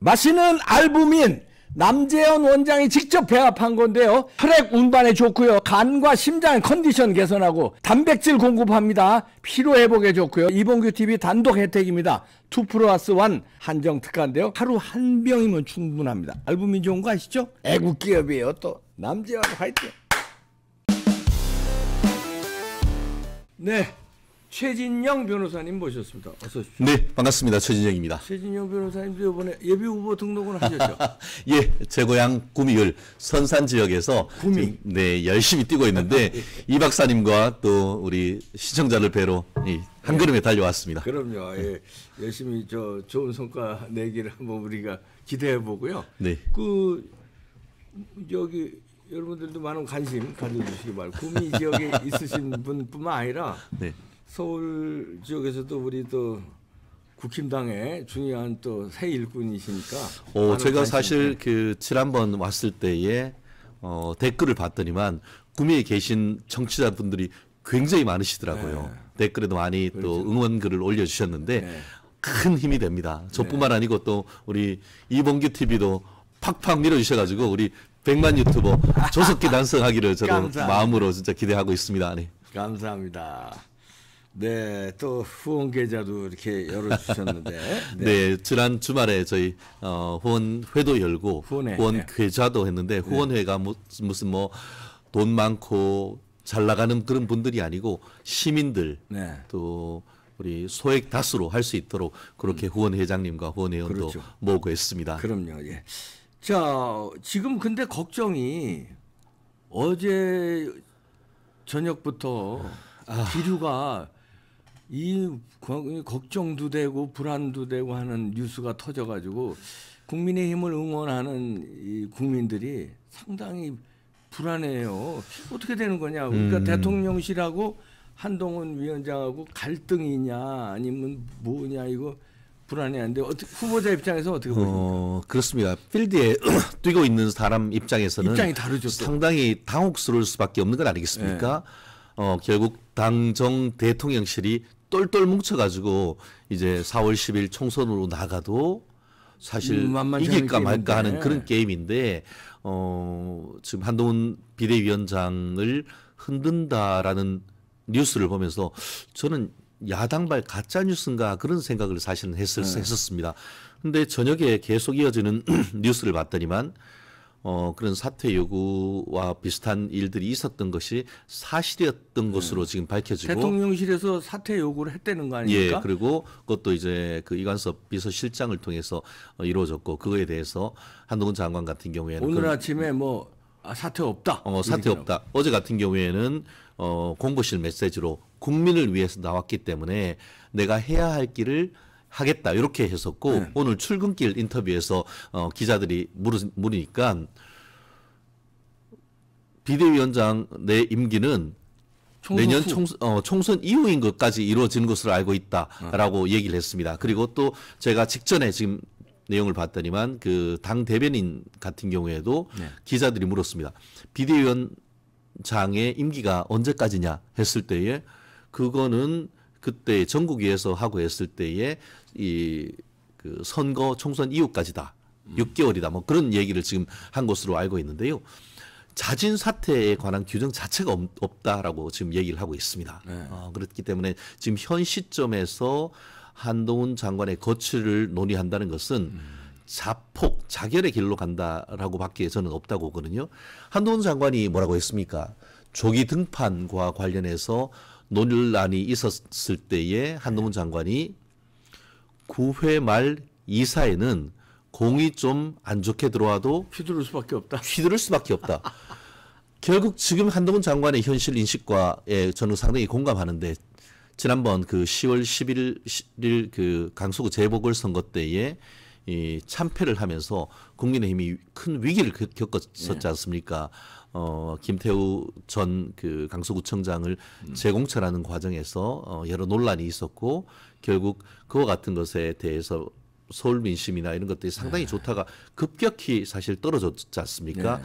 맛있는 알부민 남재현 원장이 직접 배합한 건데요. 혈액 운반에 좋고요. 간과 심장 컨디션 개선하고 단백질 공급합니다. 피로 회복에 좋고요. 이봉규 TV 단독 혜택입니다. 2+1 한정 특가인데요. 하루 한 병이면 충분합니다. 알부민 좋은 거 아시죠? 애국 기업이에요. 또 남재현 화이팅. 네, 최진영 변호사님 모셨습니다. 어서 오십시오. 네, 반갑습니다. 최진영입니다. 최진영 변호사님도 이번에 예비 후보 등록은 하셨죠? 예, 제 고향 구미을 선산 지역에서 구미. 지금, 네, 열심히 뛰고 있는데 이 박사님과 또 우리 시청자를 뵈러 한 걸음에 달려왔습니다. 그럼요. 예, 열심히 좋은 성과 내기를 한번 우리가 기대해 보고요. 네. 여기 여러분들도 많은 관심 가져주시기 바랍니다. 구미 지역에 있으신 분뿐만 아니라 네. 서울 지역에서도 우리 또 국힘당의 중요한 또 새 일꾼이시니까. 제가 사실 그 지난번 왔을 때에 댓글을 봤더니만 구미에 계신 청취자분들이 굉장히 많으시더라고요. 네. 댓글에도 많이 그렇죠. 또 응원글을 올려주셨는데 네. 큰 힘이 됩니다. 저뿐만 아니고 또 우리 이봉규 TV도 팍팍 밀어주셔가지고 우리 100만 유튜버 조속히 난성하기를 저도 감사합니다. 마음으로 진짜 기대하고 있습니다. 네. 감사합니다. 네, 또 후원 계좌도 이렇게 열어주셨는데. 네, 지난 주말에 저희 후원회도 열고 후원회. 후원 네. 계좌도 했는데 후원회가 무슨 뭐 돈 많고 잘 나가는 그런 분들이 아니고 시민들 네. 또 우리 소액 다수로 할 수 있도록 그렇게 후원회장님과 후원회원도 그렇죠. 모으고 있습니다. 그럼요. 예. 자, 지금 근데 걱정이 어제 저녁부터 기류가 걱정도 되고 불안도 되고 하는 뉴스가 터져가지고 국민의힘을 응원하는 이 국민들이 상당히 불안해요. 어떻게 되는 거냐? 그러니까 대통령실하고 한동훈 위원장하고 갈등이냐 아니면 뭐냐 이거 불안해하는데 후보자 입장에서 어떻게 보십니까? 그렇습니다. 필드에 뛰고 있는 사람 입장에서는 입장이 다르죠, 또. 상당히 당혹스러울 수밖에 없는 건 아니겠습니까? 결국 당정 대통령실이 똘똘 뭉쳐가지고 이제 4월 10일 총선으로 나가도 사실 이길까 말까 하는 그런 게임인데 지금 한동훈 비대위원장을 흔든다라는 뉴스를 보면서 저는 야당발 가짜 뉴스인가 그런 생각을 사실은 했었습니다. 근데 저녁에 계속 이어지는 뉴스를 봤더니만 그런 사퇴 요구와 비슷한 일들이 있었던 것이 사실이었던 것으로 지금 밝혀지고 대통령실에서 사퇴 요구를 했다는 거 아닙니까? 예, 그리고 그것도 이제 그 이관섭 비서실장을 통해서 이루어졌고 그거에 대해서 한동훈 장관 같은 경우에는 오늘 아침에 뭐 사퇴 없다. 사퇴 없다. 어제 같은 경우에는 공보실 메시지로 국민을 위해서 나왔기 때문에 내가 해야 할 길을 하겠다 이렇게 했었고 네. 오늘 출근길 인터뷰에서 기자들이 물으니까 비대위원장 내 임기는 내년 총선 이후인 것까지 이루어지는 것으로 알고 있다라고 얘기를 했습니다. 그리고 또 제가 직전에 지금 내용을 봤더니만 그 당 대변인 같은 경우에도 네. 기자들이 물었습니다. 비대위원장의 임기가 언제까지냐 했을 때에 그거는 그때 전국위에서 하고 했을 때에 그 선거 총선 이후까지다. 6개월이다. 뭐 그런 얘기를 지금 한 것으로 알고 있는데요. 자진 사퇴에 관한 규정 자체가 없다라고 지금 얘기를 하고 있습니다. 네. 그렇기 때문에 지금 현 시점에서 한동훈 장관의 거취를 논의한다는 것은 자폭, 자결의 길로 간다라고 밖에 저는 없다고 보거든요. 한동훈 장관이 뭐라고 했습니까? 조기 등판과 관련해서 논란이 있었을 때에 한동훈 장관이 9회 말 이사에는 공이 좀 안 좋게 들어와도 휘두를 수밖에 없다. 휘두를 수밖에 없다. 결국 지금 한동훈 장관의 현실 인식과에 저는 상당히 공감하는데 지난번 그 10월 11일 그 강서구 재보궐선거 때에 이 참패를 하면서 국민의힘이 큰 위기를 겪었었지 않습니까? 김태우 전 그 강서구청장을 재공천하는 과정에서 여러 논란이 있었고 결국 그와 같은 것에 대해서 서울 민심이나 이런 것들이 상당히 좋다가 급격히 사실 떨어졌지 않습니까?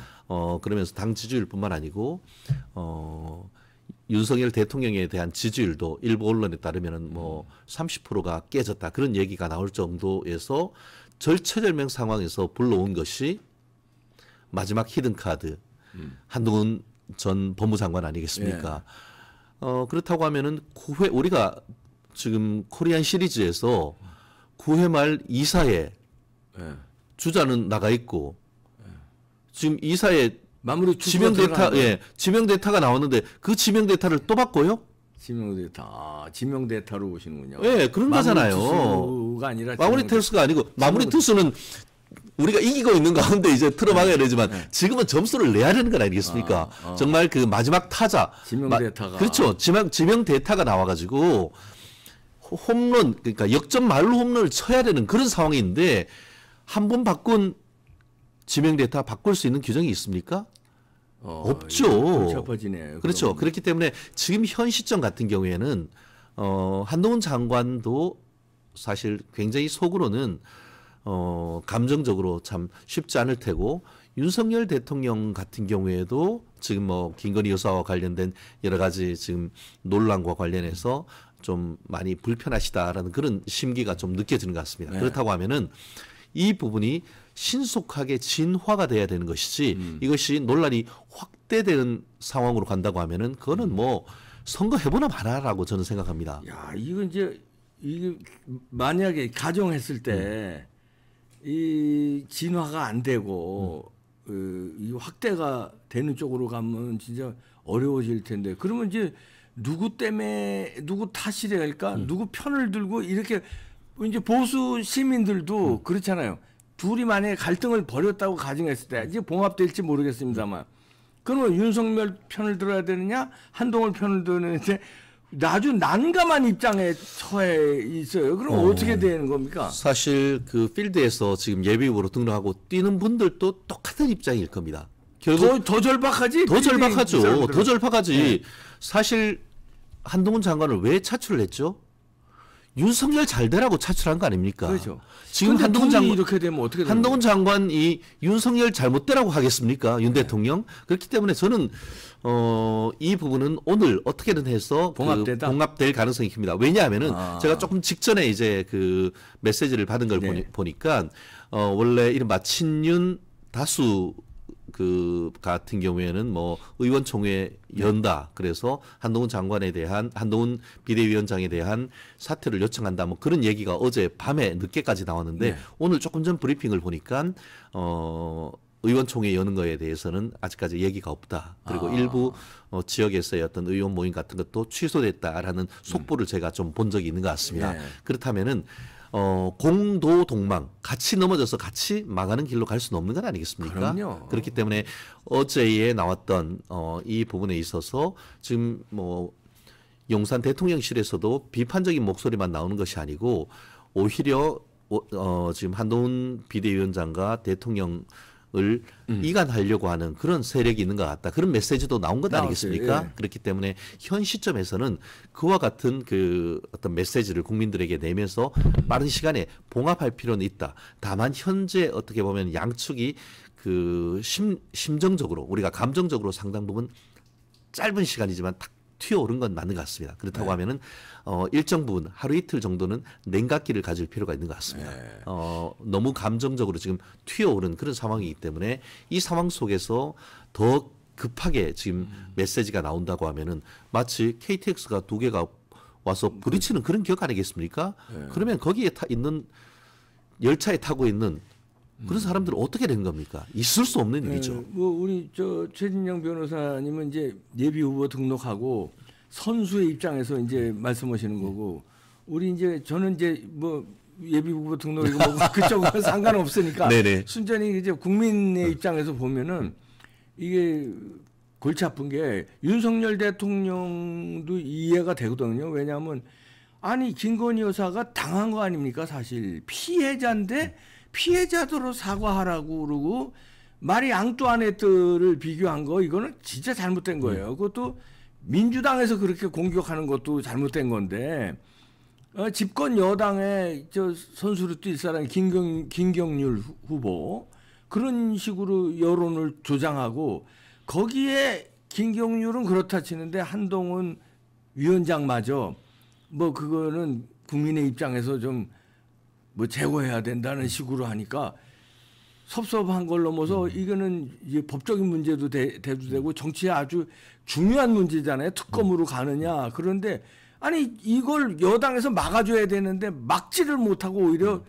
그러면서 당 지지율뿐만 아니고 윤석열 대통령에 대한 지지율도 일부 언론에 따르면은 뭐 30%가 깨졌다 그런 얘기가 나올 정도에서 절체절명 상황에서 불러온 것이 마지막 히든 카드 한동훈 전 법무장관 아니겠습니까? 그렇다고 하면은 9회 우리가 지금 코리안 시리즈에서 9회 말 2사에 주자는 나가 있고 지금 2사에 마무리 지명 대타 지명 대타가 나왔는데 그 지명 대타를 또 바꿔요? 지명 대타 지명 대타로 보시는군요. 예, 그런 거잖아요. 투수가 아니라 마무리 투수가 아니고 마무리 투수는 우리가 이기고 있는 가운데 이제 틀어막아야 되지만 지금은 점수를 내야 되는 건 아니겠습니까? 정말 그 마지막 타자 지명 대타가 그렇죠. 지명 대타가 나와가지고 홈런 그러니까 역전 말로 홈런을 쳐야 되는 그런 상황인데 한 번 바꾼 지명 대타 바꿀 수 있는 규정이 있습니까? 없죠. 복잡해지네요. 그렇죠. 그러면. 그렇기 때문에 지금 현 시점 같은 경우에는 한동훈 장관도 사실 굉장히 속으로는 감정적으로 참 쉽지 않을 테고 윤석열 대통령 같은 경우에도 지금 뭐 김건희 여사와 관련된 여러 가지 지금 논란과 관련해서 좀 많이 불편하시다라는 그런 심기가 좀 느껴지는 것 같습니다. 네. 그렇다고 하면은 이 부분이 신속하게 진화가 돼야 되는 것이지 이것이 논란이 확대되는 상황으로 간다고 하면은 그거는 뭐 선거 해보나 마나라고 저는 생각합니다. 야, 이거 이제 이게 만약에 가정했을 때 이 진화가 안 되고 이 확대가 되는 쪽으로 가면 진짜 어려워질 텐데 그러면 이제 누구 때문에 누구 탓이랄까 누구 편을 들고 이렇게 이제 보수 시민들도 그렇잖아요. 둘이 만약에 갈등을 벌였다고 가정했을 때 이제 봉합될지 모르겠습니다만 그러면 윤석열 편을 들어야 되느냐 한동훈 편을 들었는데 아주 난감한 입장에 처해 있어요. 그럼 어떻게 되는 겁니까? 사실 그 필드에서 지금 예비후보로 등록하고 뛰는 분들도 똑같은 입장일 겁니다. 결국 더 절박하지? 더 절박하죠. 사람들은. 더 절박하지. 네. 사실 한동훈 장관을 왜 차출을 했죠? 윤석열 잘 되라고 차출한 거 아닙니까? 그렇죠. 지금 근데 한동훈 둘이 장관 이렇게 되면 어떻게 되는 한동훈 장관이 윤석열 잘못되라고 하겠습니까? 윤 대통령? 그렇기 때문에 저는 이 부분은 오늘 어떻게든 해서 봉합되다? 봉합될 가능성이 큽니다. 왜냐하면은 제가 조금 직전에 이제 그 메시지를 받은 걸 보니까 원래 이른바 친윤 다수 그 같은 경우에는 뭐 의원총회 연다. 그래서 한동훈 장관에 대한 한동훈 비대위원장에 대한 사퇴를 요청한다. 뭐 그런 얘기가 어제 밤에 늦게까지 나왔는데 오늘 조금 전 브리핑을 보니까 의원총회 여는 거에 대해서는 아직까지 얘기가 없다. 그리고 일부 지역에서의 어떤 의원 모임 같은 것도 취소됐다라는 속보를 제가 좀 본 적이 있는 것 같습니다. 그렇다면은 공도 동망 같이 넘어져서 같이 망하는 길로 갈 수는 없는 건 아니겠습니까? 그럼요. 그렇기 때문에 어제에 나왔던 이 부분에 있어서 지금 뭐 용산 대통령실에서도 비판적인 목소리만 나오는 것이 아니고 오히려 지금 한동훈 비대위원장과 대통령을 이간하려고 하는 그런 세력이 있는 것 같다. 그런 메시지도 나온 것 아니겠습니까? 예. 그렇기 때문에 현 시점에서는 그와 같은 그 어떤 메시지를 국민들에게 내면서 빠른 시간에 봉합할 필요는 있다. 다만 현재 어떻게 보면 양측이 그 심정적으로 우리가 감정적으로 상당 부분 짧은 시간이지만 탁 튀어오른 건 맞는 것 같습니다. 그렇다고 하면은 일정 부분 하루 이틀 정도는 냉각기를 가질 필요가 있는 것 같습니다. 너무 감정적으로 지금 튀어오른 그런 상황이기 때문에 이 상황 속에서 더 급하게 지금 메시지가 나온다고 하면은 마치 KTX가 두 개가 와서 부딪히는 그런 격 아니겠습니까? 그러면 거기에 있는 열차에 타고 있는 그런 사람들은 어떻게 된 겁니까? 있을 수 없는 일이죠. 뭐 우리 최진영 변호사님은 이제 예비 후보 등록하고 선수의 입장에서 이제 말씀하시는 거고 우리 이제 저는 이제 뭐 예비 후보 등록이고 뭐 그쪽은 상관없으니까 네네. 순전히 이제 국민의 입장에서 보면은 이게 골치 아픈 게 윤석열 대통령도 이해가 되거든요. 왜냐하면 아니 김건희 여사가 당한 거 아닙니까? 사실 피해자인데 피해자들로 사과하라고 그러고 마리 앙뚜아네트를 비교한 거 이거는 진짜 잘못된 거예요. 그것도 민주당에서 그렇게 공격하는 것도 잘못된 건데 집권 여당의 저 선수로 뛸 사람 김경률 후보 그런 식으로 여론을 조장하고 거기에 김경률은 그렇다 치는데 한동훈 위원장마저 뭐 그거는 국민의 입장에서 좀 뭐 제거해야 된다는 식으로 하니까 섭섭한 걸 넘어서 이거는 이제 법적인 문제도 돼도 되고 정치에 아주 중요한 문제잖아요. 특검으로 가느냐. 그런데 아니 이걸 여당에서 막아줘야 되는데 막지를 못하고 오히려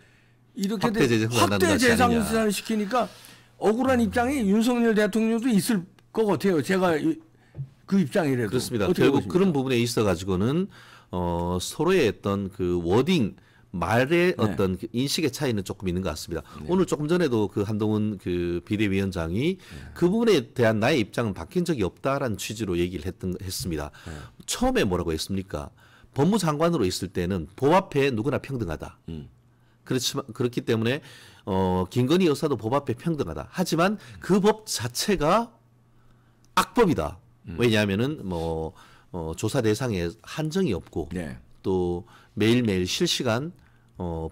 이렇게 확대 재산을 시키니까 억울한 입장이 윤석열 대통령도 있을 것 같아요. 제가 그 입장이라도. 그렇습니다. 결국 보십니까? 그런 부분에 있어 가지고는 서로의 어떤 그 워딩 말의 어떤 그 인식의 차이는 조금 있는 것 같습니다. 오늘 조금 전에도 그 한동훈 그 비대위원장이 그 부분에 대한 나의 입장은 바뀐 적이 없다라는 취지로 얘기를 했습니다. 처음에 뭐라고 했습니까? 법무장관으로 있을 때는 법 앞에 누구나 평등하다. 그렇기 때문에 김건희 여사도 법 앞에 평등하다. 하지만 그 법 자체가 악법이다. 왜냐하면은 뭐 조사 대상에 한정이 없고 또 매일매일 실시간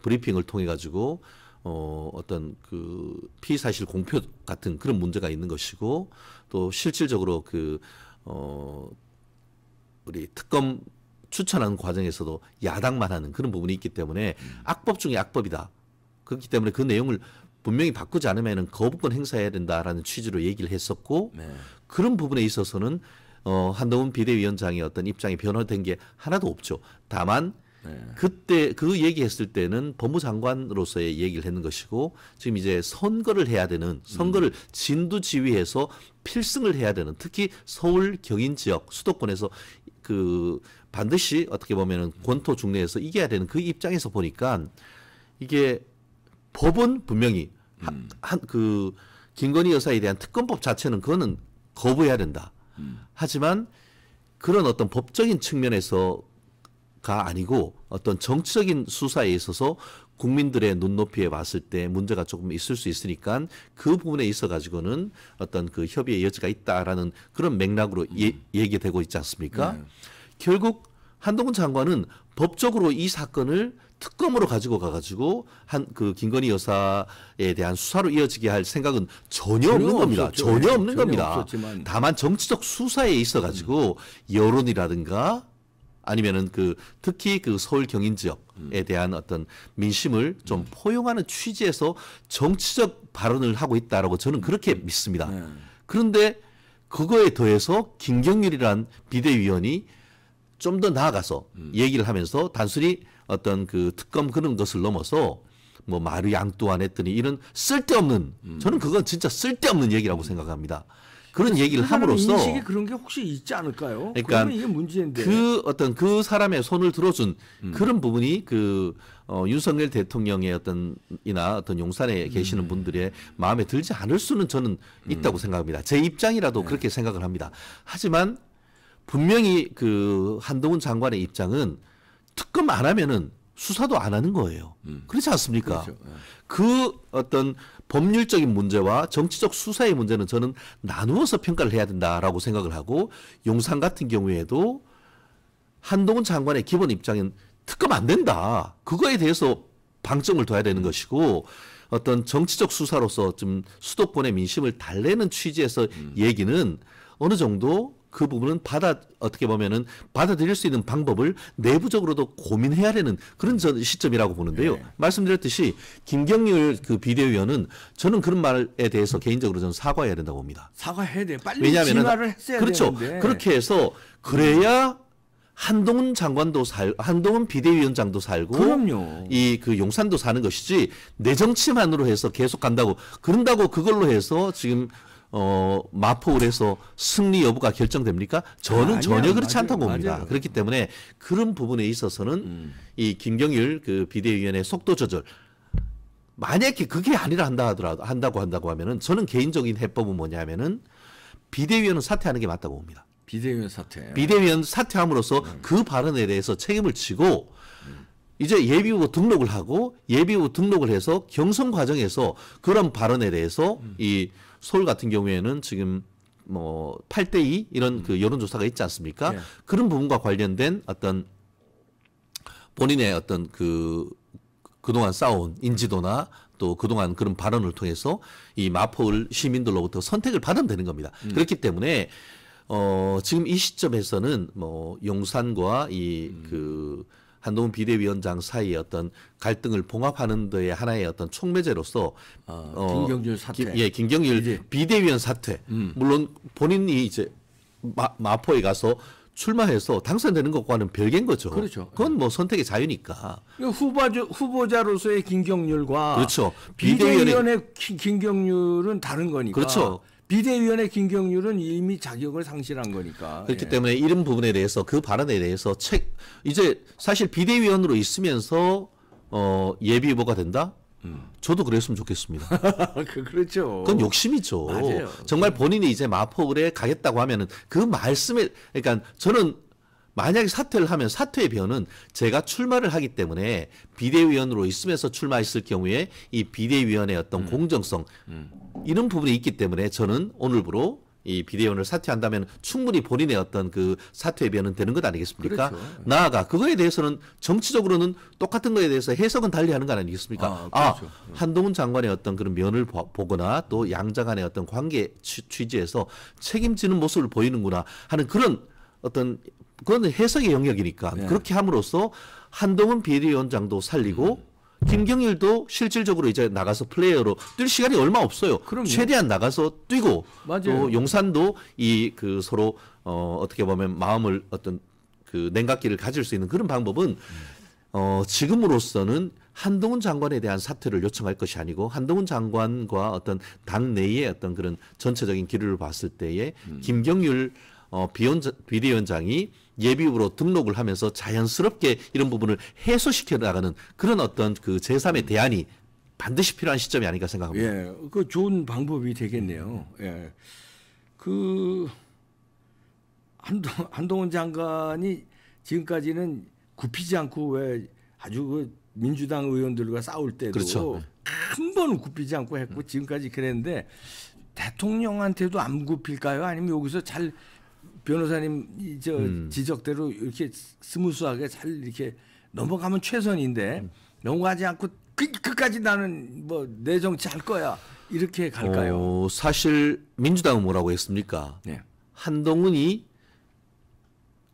브리핑을 통해 가지고 어떤 그 피의 사실 공표 같은 그런 문제가 있는 것이고 또 실질적으로 그 우리 특검 추천하는 과정에서도 야당만 하는 그런 부분이 있기 때문에 악법 중에 악법이다. 그렇기 때문에 그 내용을 분명히 바꾸지 않으면은 거부권 행사해야 된다라는 취지로 얘기를 했었고 그런 부분에 있어서는 한동훈 비대위원장의 어떤 입장이 변화된 게 하나도 없죠. 다만 그때 그 얘기했을 때는 법무장관으로서의 얘기를 했는 것이고 지금 이제 선거를 해야 되는 선거를 진두지휘해서 필승을 해야 되는 특히 서울 경인 지역 수도권에서 그 반드시 어떻게 보면은 권토 중내에서 이겨야 되는 그 입장에서 보니까 이게 법은 분명히 그 김건희 여사에 대한 특검법 자체는 그거는 거부해야 된다. 하지만 그런 어떤 법적인 측면에서가 아니고 어떤 정치적인 수사에 있어서 국민들의 눈높이에 봤을 때 문제가 조금 있을 수 있으니까 그 부분에 있어 가지고는 어떤 그 협의의 여지가 있다라는 그런 맥락으로 얘기되고 있지 않습니까? 결국 한동훈 장관은 법적으로 이 사건을 특검으로 가지고 가가지고 그 김건희 여사에 대한 수사로 이어지게 할 생각은 전혀 없는 겁니다. 전혀 없는 겁니다. 없었지만. 다만 정치적 수사에 있어가지고 여론이라든가 아니면은 그 특히 그 서울 경인 지역에 대한 어떤 민심을 좀 포용하는 취지에서 정치적 발언을 하고 있다라고 저는 그렇게 믿습니다. 그런데 그거에 더해서 김경률이란 비대위원이 좀 더 나아가서 얘기를 하면서 단순히 어떤 그 특검 그런 것을 넘어서 뭐 마르 양뚜안 했더니 이런 쓸데없는 저는 그건 진짜 쓸데없는 얘기라고 생각합니다. 그런 얘기를 함으로써 인식이 그런 게 혹시 있지 않을까요? 그러니까 이게 문제인데 그 어떤 그 사람의 손을 들어준 그런 부분이 그 윤석열 대통령의 어떤 용산에 계시는 분들의 마음에 들지 않을 수는 저는 있다고 생각합니다. 제 입장이라도 그렇게 생각을 합니다. 하지만 분명히 그 한동훈 장관의 입장은 특검 안 하면은 수사도 안 하는 거예요. 그렇지 않습니까? 그렇죠. 그 어떤 법률적인 문제와 정치적 수사의 문제는 저는 나누어서 평가를 해야 된다라고 생각을 하고 용산 같은 경우에도 한동훈 장관의 기본 입장은 특검 안 된다. 그거에 대해서 방점을 둬야 되는 것이고 어떤 정치적 수사로서 좀 수도권의 민심을 달래는 취지에서 얘기는 어느 정도 그 부분은 어떻게 보면은 받아들일 수 있는 방법을 내부적으로도 고민해야 되는 그런 시점이라고 보는데요. 말씀드렸듯이 김경률 그 비대위원은 저는 그런 말에 대해서 개인적으로 저는 사과해야 된다고 봅니다. 사과해야 돼. 빨리 진화를 했어야 그렇죠. 되는데. 그렇게 해서 그래야 한동훈 장관도 한동훈 비대위원장도 살고 그럼요. 이 그 용산도 사는 것이지 내 정치만으로 해서 계속 간다고 그런다고 그걸로 해서 지금 마포울에서 승리 여부가 결정됩니까? 저는 전혀 그렇지 않다고 봅니다. 그렇기 때문에 그런 부분에 있어서는 이 김경률 그 비대위원회 속도 조절 만약에 그게 아니라 한다고 하면은 저는 개인적인 해법은 뭐냐면은 비대위원은 사퇴하는 게 맞다고 봅니다. 비대위원 사퇴함으로써 그 발언에 대해서 책임을 지고 이제 예비후보 등록을 하고 예비후보 등록을 해서 경선 과정에서 그런 발언에 대해서 이 서울 같은 경우에는 지금 뭐 8대2 이런 그 여론조사가 있지 않습니까? 그런 부분과 관련된 어떤 본인의 어떤 그동안 쌓아온 인지도나 또 그동안 그런 발언을 통해서 이 마포울 시민들로부터 선택을 받으면 되는 겁니다. 그렇기 때문에 지금 이 시점에서는 뭐 용산과 한동훈 비대위원장 사이의 어떤 갈등을 봉합하는 데의 하나의 어떤 촉매제로서 김경률 사퇴. 김경률 이제. 비대위원 사퇴. 물론 본인이 이제 마포에 가서 출마해서 당선되는 것과는 별개인 거죠. 그렇죠. 그건 뭐 선택의 자유니까. 후보자로서의 김경률과 그렇죠. 비대위원의 김경률은 다른 거니까. 그렇죠. 비대위원의 김경률은 이미 자격을 상실한 거니까. 그렇기 예. 때문에 이런 부분에 대해서 그 발언에 대해서 이제 사실 비대위원으로 있으면서 예비 후보가 된다? 저도 그랬으면 좋겠습니다. 그렇죠. 그건 욕심이죠. 맞아요. 정말 본인이 이제 마포에 가겠다고 하면은 그 말씀에, 그러니까 저는 만약에 사퇴를 하면 사퇴의 변은 제가 출마를 하기 때문에 비대위원으로 있으면서 출마했을 경우에 이 비대위원의 어떤 공정성 이런 부분이 있기 때문에 저는 오늘부로 이 비대위원을 사퇴한다면 충분히 본인의 어떤 그 사퇴의 변은 되는 것 아니겠습니까? 그렇죠. 나아가 그거에 대해서는 정치적으로는 똑같은 거에 대해서 해석은 달리하는 거 아니겠습니까? 그렇죠. 한동훈 장관의 어떤 그런 면을 보거나 또 양자 간의 어떤 관계 취지에서 책임지는 모습을 보이는구나 하는 그런 어떤 그건 해석의 영역이니까 네. 그렇게 함으로써 한동훈 비대위원장도 살리고 김경일도 실질적으로 이제 나가서 플레이어로 뛸 시간이 얼마 없어요. 그럼요. 최대한 나가서 뛰고 맞아요. 또 용산도 이 그 서로 어떻게 보면 마음을 어떤 그 냉각기를 가질 수 있는 그런 방법은 지금으로서는 한동훈 장관에 대한 사퇴를 요청할 것이 아니고 한동훈 장관과 어떤 당 내의 어떤 그런 전체적인 기류를 봤을 때에 김경률 비대위원장이 예비후보로 등록을 하면서 자연스럽게 이런 부분을 해소시켜 나가는 그런 어떤 그 제3의 대안이 반드시 필요한 시점이 아닌가 생각합니다. 예, 그 좋은 방법이 되겠네요. 예, 그 한동훈 장관이 지금까지는 굽히지 않고 왜 아주 그 민주당 의원들과 싸울 때도 그렇죠. 한 번은 굽히지 않고 했고 지금까지 그랬는데 대통령한테도 안 굽힐까요? 아니면 여기서 잘 변호사님 지적대로 이렇게 스무스하게 잘 이렇게 넘어가면 최선인데 넘어가지 않고 끝까지 나는 뭐 내 정치 할 거야 이렇게 갈까요? 사실 민주당은 뭐라고 했습니까? 네. 한동훈이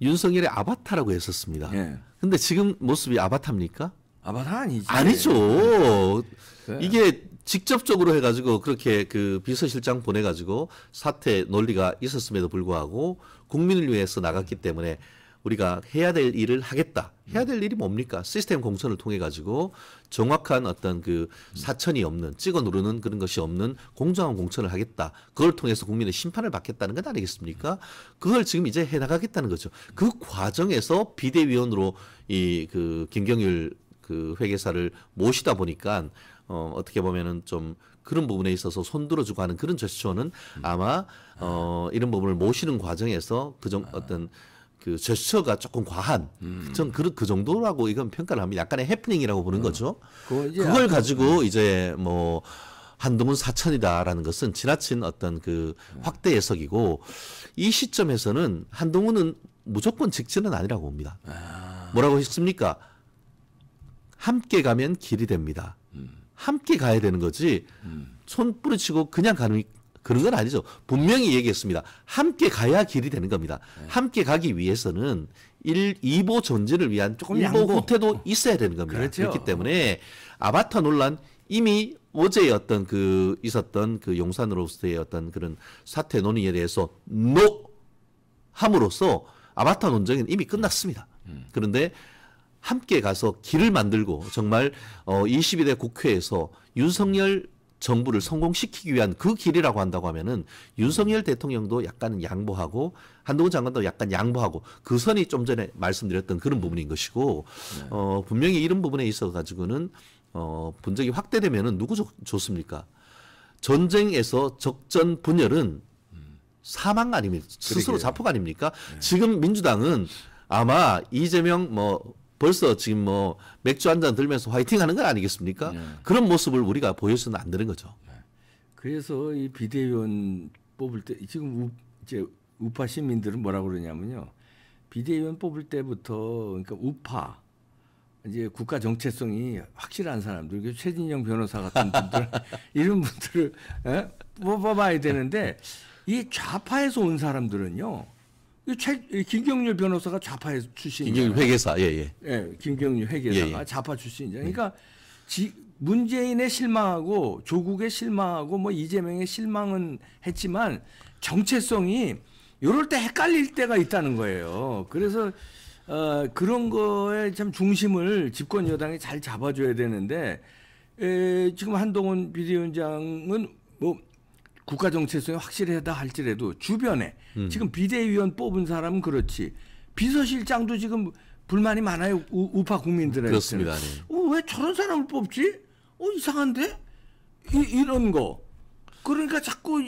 윤석열의 아바타라고 했었습니다. 네. 근데 지금 모습이 아바타입니까? 아바타 아니지. 아니죠. 네. 이게 직접적으로 해가지고 그렇게 그 비서실장 보내가지고 사퇴 논리가 있었음에도 불구하고 국민을 위해서 나갔기 때문에 우리가 해야 될 일을 하겠다. 해야 될 일이 뭡니까? 시스템 공천을 통해 가지고 정확한 어떤 그 사천이 없는 찍어 누르는 그런 것이 없는 공정한 공천을 하겠다. 그걸 통해서 국민의 심판을 받겠다는 것 아니겠습니까? 그걸 지금 이제 해 나가겠다는 거죠. 그 과정에서 비대위원으로 이 그 김경률 그 회계사를 모시다 보니까 어떻게 보면은 좀 그런 부분에 있어서 손들어주고 하는 그런 제스처는 아마 이런 부분을 모시는 과정에서 어떤 그 제스처가 조금 과한 전 그 정도라고 이건 평가를 합니다. 약간의 해프닝이라고 보는 거죠. 그걸 가지고 이제 뭐 한동훈 사천이다라는 것은 지나친 어떤 그 확대 해석이고 이 시점에서는 한동훈은 무조건 직진은 아니라고 봅니다. 뭐라고 했습니까? 함께 가면 길이 됩니다. 함께 가야 되는 거지 손 뿌리치고 그냥 가는 그런 건 아니죠. 분명히 얘기했습니다. 함께 가야 길이 되는 겁니다. 함께 가기 위해서는 2보 전진을 위한 조금 1보 후퇴도 있어야 되는 겁니다. 그렇죠. 그렇기 때문에 아바타 논란 이미 어제 어떤 그 있었던 그 용산으로서의 어떤 그런 사퇴 논의에 대해서 노 함으로써 아바타 논쟁은 이미 끝났습니다. 그런데 함께 가서 길을 만들고 정말 22대 국회에서 윤석열 정부를 성공시키기 위한 그 길이라고 한다고 하면은 윤석열 대통령도 약간 양보하고 한동훈 장관도 약간 양보하고 그 선이 좀 전에 말씀드렸던 그런 부분인 것이고 분명히 이런 부분에 있어 가지고는 분쟁이 확대되면은 누구 좋습니까? 전쟁에서 적전 분열은 사망 아닙니까? 스스로 자폭 아닙니까? 지금 민주당은 아마 이재명 벌써 지금 맥주 한 잔 들면서 화이팅 하는 건 아니겠습니까? 그런 모습을 우리가 보여서는 안 되는 거죠. 그래서 이 비대위원 뽑을 때 지금 이제 우파 시민들은 뭐라고 그러냐면요. 비대위원 뽑을 때부터 그러니까 우파 이제 국가 정체성이 확실한 사람들, 최진영 변호사 같은 분들 이런 분들을 뽑아봐야 되는데 이 좌파에서 온 사람들은요. 이 김경률 변호사가 좌파 출신이에요. 김경률 회계사, 예. 예, 김경률 회계사가 예. 좌파 출신이죠. 그러니까 문재인에 실망하고 조국에 실망하고 뭐 이재명에 실망은 했지만 정체성이 이럴 때 헷갈릴 때가 있다는 거예요. 그래서 그런 거에 참 중심을 집권 여당이 잘 잡아줘야 되는데 지금 한동훈 비대위원장은 뭐 국가 정체성이 확실하다 할지라도 주변에 지금 비대위원 뽑은 사람은 그렇지 비서실장도 지금 불만이 많아요. 우파 국민들한테. 그렇습니다. 네. 왜 저런 사람을 뽑지? 이상한데? 이런 거. 그러니까 자꾸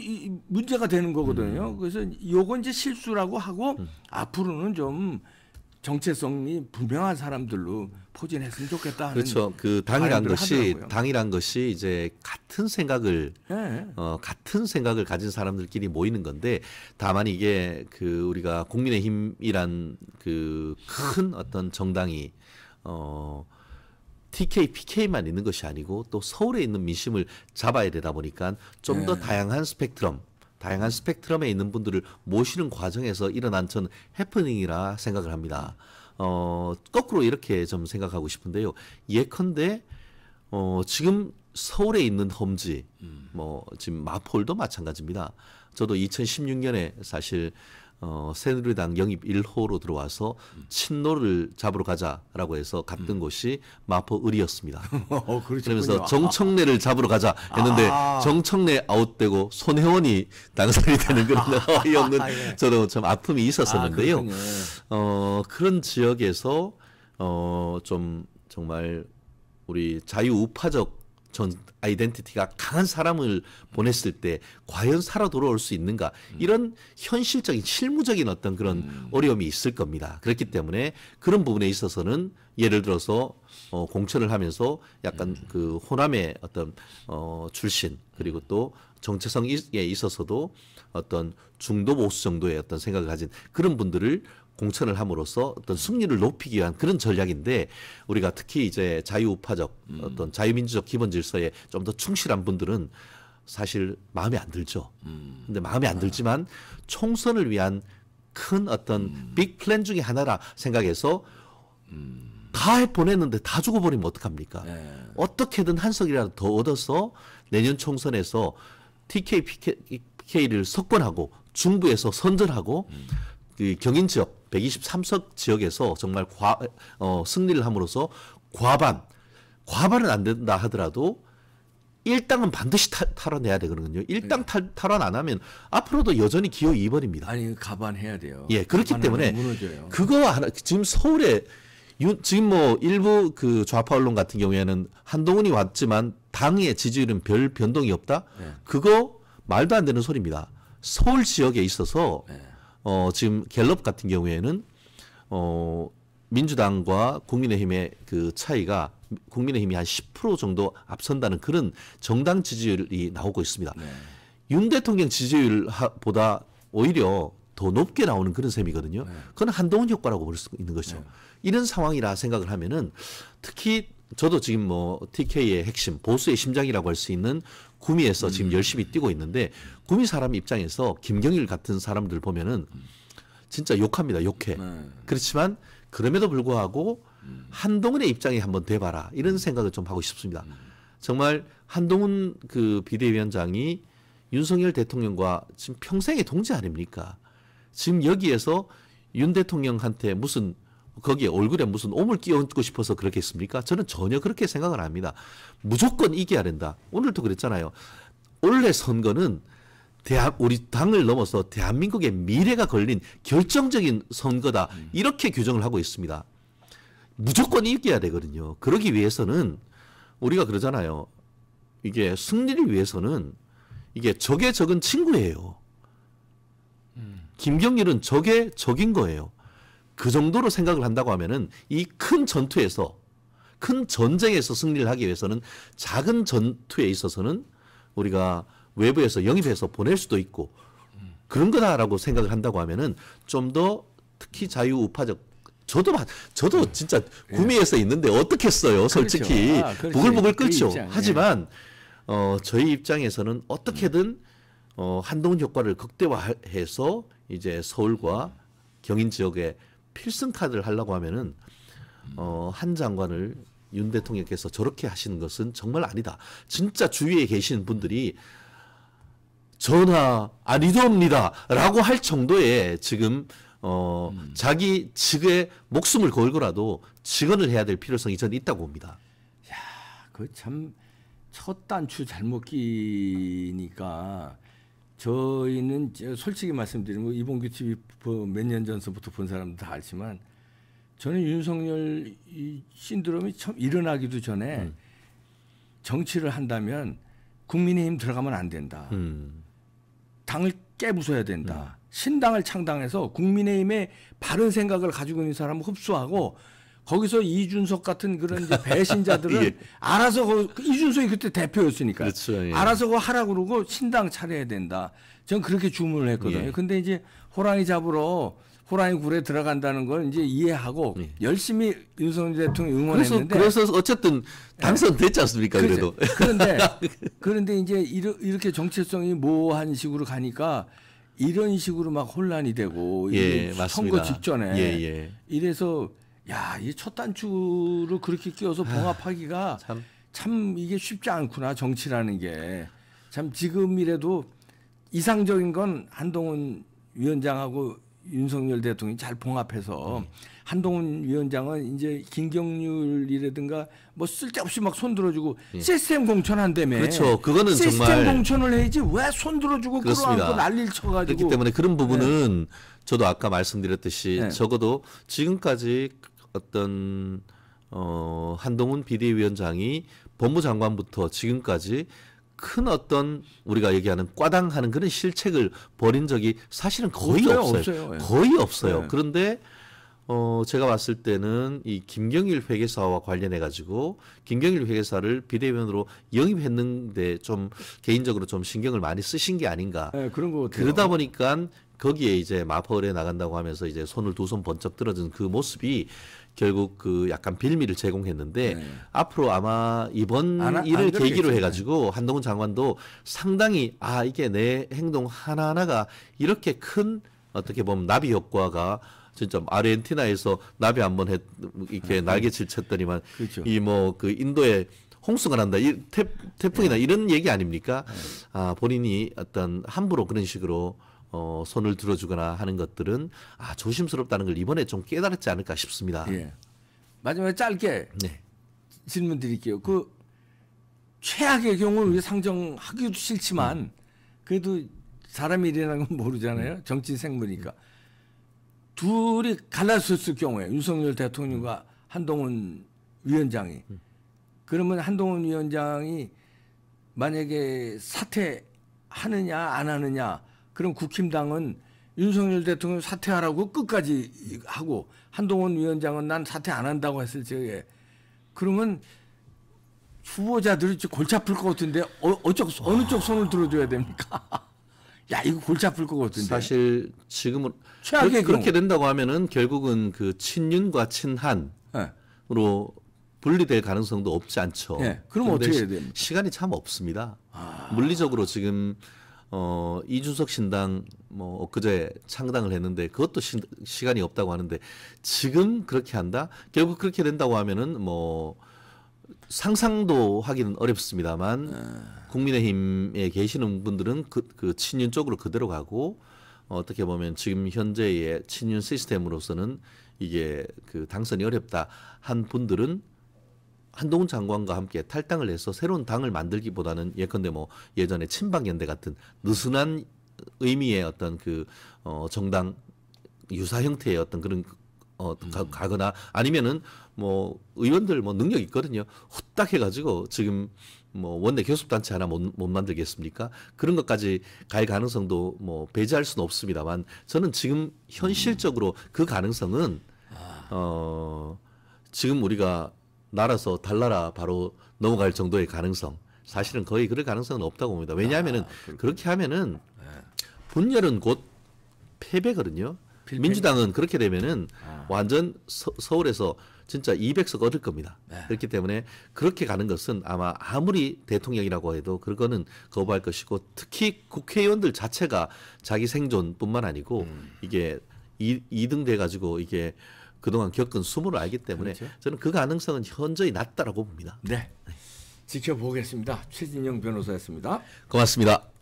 문제가 되는 거거든요. 그래서 요건 이제 실수라고 하고 앞으로는 좀 정체성이 분명한 사람들로 포진했으면 좋겠다 하는. 그렇죠. 그 당이란 것이 이제 같은 생각을 가진 사람들끼리 모이는 건데 다만 이게 그 우리가 국민의힘이란 그 큰 어떤 정당이 TK, PK만 있는 것이 아니고 또 서울에 있는 민심을 잡아야 되다 보니까 좀 더 다양한 스펙트럼에 있는 분들을 모시는 과정에서 일어난 전 해프닝이라 생각을 합니다. 거꾸로 이렇게 좀 생각하고 싶은데요. 예컨대 지금 서울에 있는 험지, 뭐 지금 마포울도 마찬가지입니다. 저도 2016년에 사실 새누리당 영입 1호로 들어와서 친노를 잡으러 가자라고 해서 갔던 곳이 마포을이었습니다. 그러면서 정청래를 잡으러 가자 했는데 정청래 아웃되고 손혜원이 당선이 되는 그런 어이없는 저도 좀 아픔이 있었었는데요. 그런 지역에서 좀 정말 우리 자유우파적 전 아이덴티티가 강한 사람을 보냈을 때 과연 살아 돌아올 수 있는가 이런 현실적인 실무적인 어떤 그런 어려움이 있을 겁니다. 그렇기 때문에 그런 부분에 있어서는 예를 들어서 공천을 하면서 약간 그 호남의 어떤 출신 그리고 또 정체성에 있어서도 어떤 중도 보수 정도의 어떤 생각을 가진 그런 분들을 공천을 함으로써 어떤 승리를 높이기 위한 그런 전략인데 우리가 특히 이제 자유우파적 어떤 자유민주적 기본 질서에 좀 더 충실한 분들은 사실 마음에 안 들죠. 근데 마음에 안 들지만 총선을 위한 큰 어떤 빅 플랜 중에 하나라 생각해서 다 보냈는데 다 죽어버리면 어떡합니까? 어떻게든 한 석이라도 더 얻어서 내년 총선에서 TK, PK를 석권하고 중부에서 선전하고 그 경인 지역 123석 지역에서 정말 승리를 함으로써 과반은 안 된다 하더라도 1당은 반드시 탈환해야 되거든요. 1당 탈환 안 하면 앞으로도 여전히 기호 2번입니다. 아니 가반해야 돼요. 예, 그렇기 때문에 무너져요. 그거 하나 지금 서울에 지금 뭐 일부 그 좌파 언론 같은 경우에는 한동훈이 왔지만 당의 지지율은 별 변동이 없다. 그거 말도 안 되는 소리입니다. 서울 지역에 있어서 지금 갤럽 같은 경우에는 민주당과 국민의힘의 그 차이가 국민의힘이 한 10% 정도 앞선다는 그런 정당 지지율이 나오고 있습니다. 윤 대통령 지지율보다 오히려 더 높게 나오는 그런 셈이거든요. 그건 한동훈 효과라고 볼 수 있는 것이죠. 이런 상황이라 생각을 하면은 특히 저도 지금 뭐 TK의 핵심, 보수의 심장이라고 할 수 있는 구미에서 지금 열심히 뛰고 있는데 구미 사람 입장에서 김경일 같은 사람들 보면은 진짜 욕합니다. 욕해. 그렇지만 그럼에도 불구하고 한동훈의 입장에 한번 돼봐라 이런 생각을 좀 하고 싶습니다. 정말 한동훈 그 비대위원장이 윤석열 대통령과 지금 평생의 동지 아닙니까? 지금 여기에서 윤 대통령한테 무슨 거기에 얼굴에 무슨 옴을 끼얹고 싶어서 그렇겠습니까? 저는 전혀 그렇게 생각을 안 합니다. 무조건 이겨야 된다. 오늘도 그랬잖아요. 원래 선거는 우리 당을 넘어서 대한민국의 미래가 걸린 결정적인 선거다. 이렇게 규정을 하고 있습니다. 무조건 이겨야 되거든요. 그러기 위해서는 우리가 그러잖아요. 이게 승리를 위해서는 이게 적의 적은 친구예요. 김경일은 적의 적인 거예요. 그 정도로 생각을 한다고 하면은 이 큰 전투에서 큰 전쟁에서 승리를 하기 위해서는 작은 전투에 있어서는 우리가 외부에서 영입해서 보낼 수도 있고 그런 거다라고 생각을 한다고 하면은 좀 더 특히 자유우파적 저도 진짜 구미에서 있는데 어떻겠어요. 솔직히 부글부글 끓죠. 하지만 저희 입장에서는 어떻게든 한동훈 효과를 극대화해서 이제 서울과 경인 지역에 필승 카드를 하려고 하면은 한 장관을 윤 대통령께서 저렇게 하시는 것은 정말 아니다. 진짜 주위에 계시는 분들이 전하 아니옵니다라고 할 정도의 지금 자기 측의 목숨을 걸고라도 직언을 해야 될 필요성이 저는 있다고 봅니다. 야, 그 참 첫 단추 잘못 끼니까 저희는 솔직히 말씀드리면 이봉규 TV 몇 년 전서부터 본 사람들 다 알지만 저는 윤석열 이 신드롬이 처음 일어나기도 전에 정치를 한다면 국민의힘 들어가면 안 된다. 당을 깨부숴야 된다. 신당을 창당해서 국민의힘의 바른 생각을 가지고 있는 사람을 흡수하고 거기서 이준석 같은 그런 이제 배신자들은 예. 알아서 이준석이 그때 대표였으니까 그렇죠, 예. 알아서 그거 하라고 그러고 신당 차려야 된다. 전 그렇게 주문을 했거든요. 예. 근데 이제 호랑이 잡으러 호랑이 굴에 들어간다는 걸 이제 이해하고 예. 열심히 윤석열 대통령 응원했는데 그래서 어쨌든 당선됐지 않습니까? 그래도. 그런데 이제 이렇게 정체성이 모호한 식으로 가니까 이런 식으로 막 혼란이 되고 예, 이게 맞습니다. 선거 직전에 예. 이래서 야, 이 첫 단추를 그렇게 끼워서 봉합하기가 참 이게 쉽지 않구나 정치라는 게. 참 지금이라도 이상적인 건 한동훈 위원장하고 윤석열 대통령이 잘 봉합해서 한동훈 위원장은 이제 김경률이라든가 뭐 쓸데없이 막 손들어주고 시스템 공천한다며. 그렇죠. 그거는 시스템 정말 공천을 해야지 왜 손들어주고 끌어안고 난리를 쳐가지고. 그렇기 때문에 그런 부분은 저도 아까 말씀드렸듯이 적어도 지금까지 어떤 한동훈 비대위원장이 법무장관부터 지금까지 큰 어떤 우리가 얘기하는 과당하는 그런 실책을 벌인 적이 사실은 거의 없어요. 예. 거의 없어요. 네. 그런데 제가 봤을 때는 이 김경일 회계사와 관련해 가지고 김경일 회계사를 비대위원으로 영입했는데 좀 개인적으로 좀 신경을 많이 쓰신 게 아닌가. 네, 그런 거 같아요. 그러다 보니까 거기에 이제 마포을에 나간다고 하면서 이제 손을 두 손 번쩍 들어준 그 모습이 결국 그 약간 빌미를 제공했는데 앞으로 아마 이번 일을 계기로 해가지고 한동훈 장관도 상당히 이게 내 행동 하나하나가 이렇게 큰 어떻게 보면 나비 효과가 진짜 아르헨티나에서 나비 한번 이렇게 날개칠 쳤더니만 그렇죠. 이 뭐 그 인도에 홍수가 난다, 태풍이나 이런 얘기 아닙니까? 본인이 어떤 함부로 그런 식으로 손을 들어주거나 하는 것들은 조심스럽다는 걸 이번에 좀 깨달았지 않을까 싶습니다. 예. 마지막에 짧게 네. 질문 드릴게요. 그 최악의 경우는 우리 상정하기도 싫지만 그래도 사람이 일이라는 건 모르잖아요. 정치 생물이니까. 둘이 갈라섰을 경우에 윤석열 대통령과 한동훈 위원장이 그러면 한동훈 위원장이 만약에 사퇴하느냐 안 하느냐 그럼 국힘당은 윤석열 대통령 사퇴하라고 끝까지 하고 한동훈 위원장은 난 사퇴 안 한다고 했을 적에 그러면 후보자들이 골치 아플 것 같은데 어느 쪽 손을 들어줘야 됩니까? 야 이거 골치 아플 것 같은데. 사실 지금은 최악의 그렇게 된다고 하면은 결국은 그 친윤과 친한으로 분리될 가능성도 없지 않죠. 네. 그럼 어떻게 해야 됩니까? 시간이 참 없습니다. 물리적으로 지금 이준석 신당 뭐 엊그제 창당을 했는데 그것도 시간이 없다고 하는데 지금 그렇게 한다? 결국 그렇게 된다고 하면은 뭐 상상도 하기는 어렵습니다만 국민의힘에 계시는 분들은 그 친윤 쪽으로 그대로 가고 어떻게 보면 지금 현재의 친윤 시스템으로서는 이게 그 당선이 어렵다 한 분들은 한동훈 장관과 함께 탈당을 해서 새로운 당을 만들기보다는 예컨대 뭐 예전에 친박연대 같은 느슨한 의미의 어떤 그 정당 유사 형태의 어떤 그런 가거나 아니면은 뭐 의원들 뭐 능력 있거든요. 후딱 해가지고 지금 뭐 원내 교섭단체 하나 못 만들겠습니까? 그런 것까지 갈 가능성도 뭐 배제할 수는 없습니다만 저는 지금 현실적으로 그 가능성은 지금 우리가 날아서 달나라 바로 넘어갈 정도의 가능성 사실은 거의 그럴 가능성은 없다고 봅니다. 왜냐하면은 그렇게 하면은 분열은 곧 패배거든요. 민주당은 그렇게 되면은 완전 서울에서 진짜 200석 얻을 겁니다. 그렇기 때문에 그렇게 가는 것은 아마 아무리 대통령이라고 해도 그거는 거부할 것이고 특히 국회의원들 자체가 자기 생존뿐만 아니고 이게 2등 돼가지고 이게 그동안 겪은 수모를 알기 때문에 그렇죠. 저는 그 가능성은 현저히 낮다라고 봅니다. 네. 지켜보겠습니다. 최진영 변호사였습니다. 고맙습니다.